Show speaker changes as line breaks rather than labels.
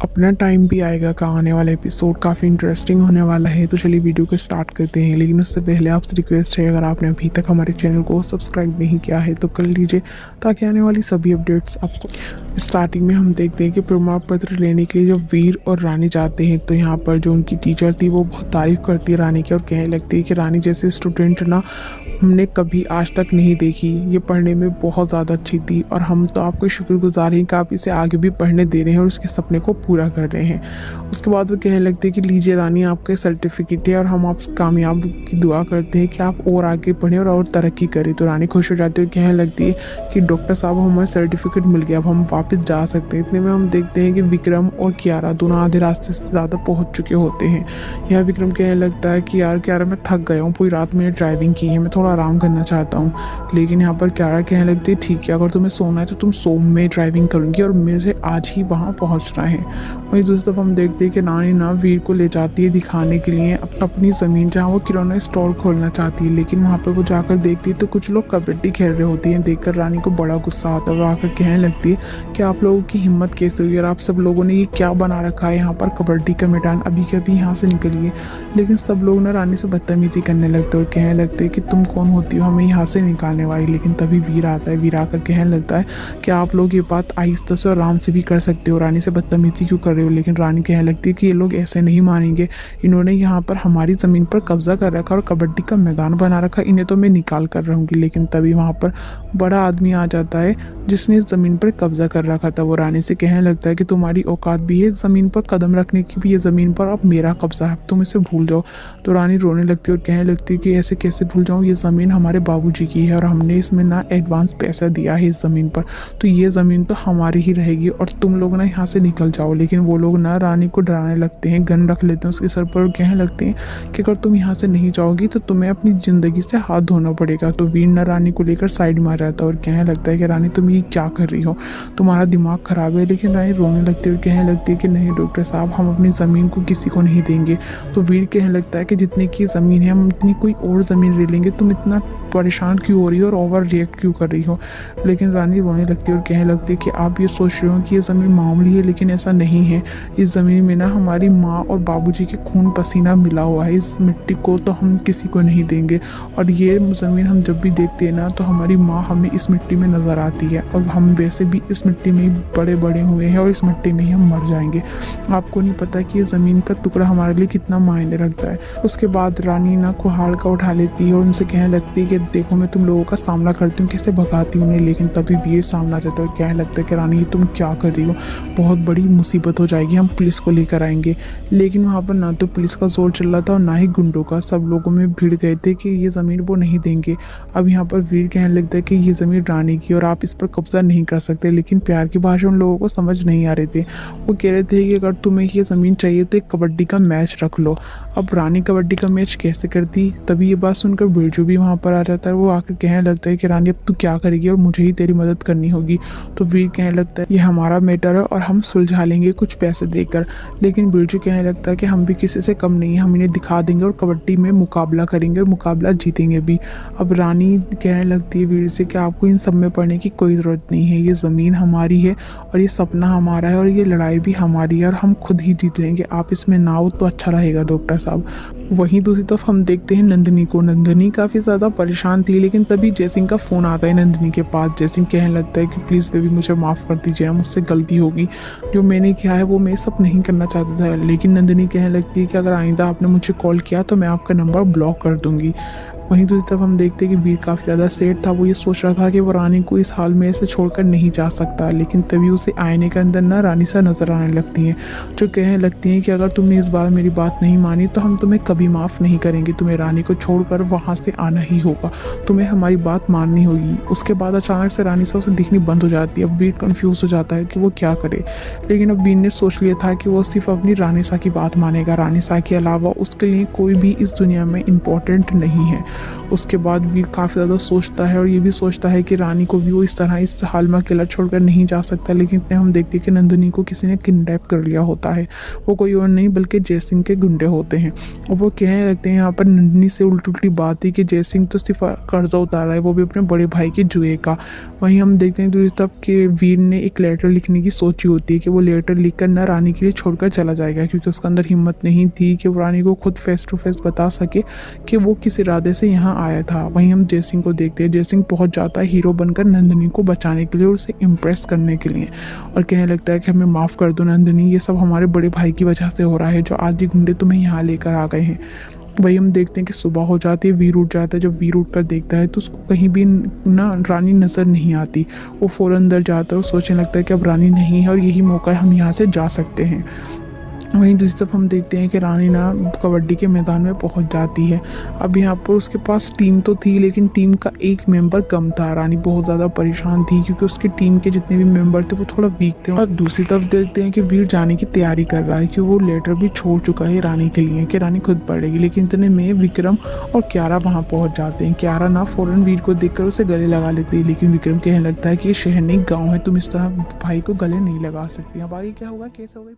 अपना टाइम भी आएगा का आने वाला एपिसोड काफ़ी इंटरेस्टिंग होने वाला है। तो चलिए वीडियो को स्टार्ट करते हैं, लेकिन उससे पहले आपसे रिक्वेस्ट है, अगर आपने अभी तक हमारे चैनल को सब्सक्राइब नहीं किया है तो कर लीजिए, ताकि आने वाली सभी अपडेट्स आपको। स्टार्टिंग में हम देखते हैं कि प्रमाण पत्र लेने के लिए जब वीर और रानी जाते हैं तो यहाँ पर जो उनकी टीचर थी वो बहुत तारीफ़ करती है रानी की और कहने लगती है कि रानी जैसे स्टूडेंट ना हमने कभी आज तक नहीं देखी, ये पढ़ने में बहुत ज़्यादा अच्छी थी और हम तो आपके शुक्रगुजार हैं कि आप इसे आगे भी पढ़ने दे रहे हैं और उसके सपने को पूरा कर रहे हैं। उसके बाद वो कहने लगते हैं कि लीजिए रानी, आपका सर्टिफिकेट है और हम आप कामयाब की दुआ करते हैं कि आप और आगे पढ़ें और तरक्की करें। तो रानी खुश हो जाती है, कहने लगती है कि डॉक्टर साहब हमें सर्टिफिकेट मिल गया, अब हम वापस जा सकते हैं। इतने में हम देखते हैं कि विक्रम और कियारा दोनों आधे रास्ते से ज़्यादा पहुँच चुके होते हैं। यह विक्रम कहने लगता है कि यार कियारा, मैं थक गया हूँ, पूरी रात मैंने ड्राइविंग की है, मैं थोड़ा आराम करना चाहता हूँ। लेकिन यहाँ पर कियारा कहने लगती है ठीक है, अगर तुम्हें सोना है तो तुम सो, मैं ड्राइविंग करूँगी और मुझे आज ही वहाँ पहुँचना है। वहीं दूसरी तरफ हम देखते हैं कि रानी ना वीर को ले जाती है दिखाने के लिए अपनी ज़मीन, जहाँ वो किराना स्टोर खोलना चाहती है। लेकिन वहाँ पर वो जाकर देखती है तो कुछ लोग कबड्डी खेल रहे होते हैं। देखकर रानी को बड़ा गुस्सा आता है और आकर कहने लगती है कि आप लोगों की हिम्मत कैसे हुई और आप सब लोगों ने ये क्या बना रखा है यहाँ पर कबड्डी का मैदान, अभी कभी यहाँ से निकलिए। लेकिन सब लोग ना रानी से बदतमीजी करने लगते और कहने लगते हैं कि तुम कौन होती हो हमें यहाँ से निकालने वाली। लेकिन तभी वीर आता है। वीर आकर कहने लगता है कि आप लोग ये बात आहिस्ता से और आराम से भी कर सकते हो, रानी से बदतमीजी क्यों कर रहे हो। लेकिन रानी कहने लगती है कि ये लोग ऐसे नहीं मानेंगे, इन्होंने यहाँ पर हमारी ज़मीन पर कब्जा कर रखा और कबड्डी का मैदान बना रखा, इन्हें तो मैं निकाल कर रहूँगी। लेकिन तभी वहाँ पर बड़ा आदमी आ जाता है जिसने इस ज़मीन पर कब्जा कर रखा था। वो रानी से कहने लगता है कि तुम्हारी औकात भी है ज़मीन पर कदम रखने की भी, ये ज़मीन पर अब मेरा कब्जा है, तुम इसे भूल जाओ। तो रानी रोने लगती है और कहने लगती है कि ऐसे कैसे भूल जाऊँ, ये ज़मीन हमारे बाबूजी की है और हमने इसमें ना एडवांस पैसा दिया है इस ज़मीन पर, तो ये ज़मीन तो हमारी ही रहेगी और तुम लोग ना यहाँ से निकल जाओ। लेकिन वो लोग ना रानी को डराने लगते हैं, गन रख लेते हैं उसके सर पर और कहने लगते हैं कि अगर तुम यहाँ से नहीं जाओगी तो तुम्हें अपनी ज़िंदगी से हाथ धोना पड़ेगा। तो वीर ना रानी को लेकर साइड में आ जाता है और कहने लगता है कि रानी तुम ये क्या कर रही हो, तुम्हारा दिमाग ख़राब है। लेकिन रानी रोने लगती है और कहने लगती है कि नहीं डॉक्टर साहब, हम अपनी ज़मीन को किसी को नहीं देंगे। तो वीर कहने लगता है कि जितने की ज़मीन है हम इतनी कोई और ज़मीन ले लेंगे, तुम इतना परेशान क्यों हो रही हो और ओवर रिएक्ट क्यों कर रही हो। लेकिन रानी रोने लगती है और कहने लगती है कि आप ये सोच रहे हो कि ये ज़मीन मामूली है, लेकिन ऐसा नहीं है। इस ज़मीन में ना हमारी माँ और बाबूजी के खून पसीना मिला हुआ है, इस मिट्टी को तो हम किसी को नहीं देंगे। और ये ज़मीन हम जब भी देखते हैं ना तो हमारी माँ हमें इस मिट्टी में नज़र आती है और हम वैसे भी इस मिट्टी में ही बड़े बड़े हुए हैं और इस मिट्टी में ही हम मर जाएंगे। आपको नहीं पता कि ये ज़मीन का टुकड़ा हमारे लिए कितना मायने रखता है। उसके बाद रानी ना कुहाड़ का उठा लेती है और उनसे कहने लगती है कि देखो मैं तुम लोगों का सामना करती हूँ, कैसे भगाती हूँ उन्हें। लेकिन तभी वीर सामने आ जाता है और कहने लगता है कि रानी तुम क्या कर रही हो, बहुत बड़ी मुसीबत हो जाएगी, हम पुलिस को लेकर आएंगे। लेकिन वहाँ पर ना तो पुलिस का जोर चल रहा था और ना ही गुंडों का, सब लोगों में भिड़ गए थे कि ये ज़मीन वो नहीं देंगे। अब यहाँ पर वीर कहने लगता है कि ये ज़मीन रानी की और आप इस पर कब्जा नहीं कर सकते। लेकिन प्यार की भाषा उन लोगों को समझ नहीं आ रहे थे। वो कह रहे थे कि अगर तुम्हें ये ज़मीन चाहिए तो एक कबड्डी का मैच रख लो। अब रानी कबड्डी का मैच कैसे करती, तभी ये बात सुनकर बिरजू भी वहाँ पर आ जाता है। वो आकर कहने लगता है कि रानी अब तू क्या करेगी और मुझे ही तेरी मदद करनी होगी। तो वीर कहने लगता है ये हमारा मैटर है और हम सुलझा लेंगे कुछ पैसे देकर। लेकिन बिरजू कहने लगता है कि हम भी किसी से कम नहीं है, हम इन्हें दिखा देंगे और कबड्डी में मुकाबला करेंगे और मुकाबला जीतेंगे भी। अब रानी कहने लगती है वीर से कि आपको इन सब में पढ़ने की कोई ज़रूरत नहीं है, ये ज़मीन हमारी है और ये सपना हमारा है और ये लड़ाई भी हमारी है और हम खुद ही जीत लेंगे, आप इसमें ना हो तो अच्छा रहेगा डॉक्टर साहब। वहीं दूसरी तरफ हम देखते हैं नंदिनी को। नंदिनी काफ़ी ज़्यादा परेशान थी, लेकिन तभी जयसिंह का फ़ोन आता है नंदिनी के पास। जयसिंह कहने लगता है कि प्लीज़ बेबी मुझे माफ़ कर दीजिए ना, मुझसे गलती होगी, जो मैंने किया है वो मैं सब नहीं करना चाहता था। लेकिन नंदिनी कहने लगती है कि अगर आइंदा आपने मुझे कॉल किया तो मैं आपका नंबर ब्लॉक कर दूँगी। वहीं दूसरी तरफ हम देखते हैं कि वीर काफ़ी ज़्यादा सैड था। वो ये सोच रहा था कि वो रानी को इस हाल में ऐसे छोड़कर नहीं जा सकता। लेकिन तभी उसे आईने के अंदर ना रानी सा नज़र आने लगती हैं, जो कहने लगती हैं कि अगर तुमने इस बार मेरी बात नहीं मानी तो हम तुम्हें कभी माफ़ नहीं करेंगे, तुम्हें रानी को छोड़कर वहाँ से आना ही होगा, तुम्हें हमारी बात माननी होगी। उसके बाद अचानक से रानी सा उसे दिखनी बंद हो जाती है। अब वीर कन्फ्यूज़ हो जाता है कि वो क्या करे। लेकिन अब वीर ने सोच लिया था कि वो सिर्फ अपनी रानी सा की बात मानेगा, रानी सा के अलावा उसके लिए कोई भी इस दुनिया में इम्पोर्टेंट नहीं है। उसके बाद वीर काफ़ी ज़्यादा सोचता है और ये भी सोचता है कि रानी को भी वो इस तरह इस हाल में अकेला छोड़कर नहीं जा सकता। लेकिन इतने हम देखते हैं कि नंदिनी को किसी ने किडनैप कर लिया होता है। वो कोई और नहीं बल्कि जय सिंह के गुंडे होते हैं और वो कहने लगते हैं यहाँ पर नंदिनी से उल्टी उल्टी बात है कि जय सिंह तो सिर्फ कर्जा उतारा है, वो भी अपने बड़े भाई के जुए का। वहीं हम देखते हैं दूसरी तरफ कि वीर ने एक लेटर लिखने की सोची होती है कि वो लेटर लिखकर न रानी के लिए छोड़कर चला जाएगा, क्योंकि उसके अंदर हिम्मत नहीं थी कि वो रानी को खुद फेस टू फेस बता सके कि वो किस इरादे से यहाँ आया था। वहीं हम जय सिंह को देखते हैं, जय सिंह पहुँच जाता है हीरो बनकर नंदिनी को बचाने के लिए और उसे इम्प्रेस करने के लिए, और कहने लगता है कि हमें माफ़ कर दो नंदिनी, ये सब हमारे बड़े भाई की वजह से हो रहा है, जो आज ये गुंडे तुम्हें यहाँ लेकर आ गए हैं। वही हम देखते हैं कि सुबह हो जाती है, वीर उठ जाता है। जब वीर उठ कर देखता है तो उसको कहीं भी ना रानी नज़र नहीं आती। वो फ़ौरन अंदर जाता है और सोचने लगता है कि अब रानी नहीं है और यही मौका है, हम यहाँ से जा सकते हैं। वहीं दूसरी तरफ हम देखते हैं कि रानी ना कबड्डी के मैदान में पहुंच जाती है। अब यहाँ पर उसके पास टीम तो थी लेकिन टीम का एक मेंबर कम था। रानी बहुत ज़्यादा परेशान थी क्योंकि उसकी टीम के जितने भी मेंबर थे वो थोड़ा वीक थे। और दूसरी तरफ देखते हैं कि वीर जाने की तैयारी कर रहा है कि वो लेटर भी छोड़ चुका है रानी के लिए कि रानी खुद पढ़ेगी। लेकिन इतने में विक्रम और क्यारा वहाँ पहुँच जाते हैं। क्यारा ना फ़ौरन वीर को देखकर उसे गले लगा लेती है, लेकिन विक्रम कहने लगता है कि ये शहर नहीं गाँव है, तुम इस तरह भाई को गले नहीं लगा सकती। अब आगे क्या होगा कैसे होगा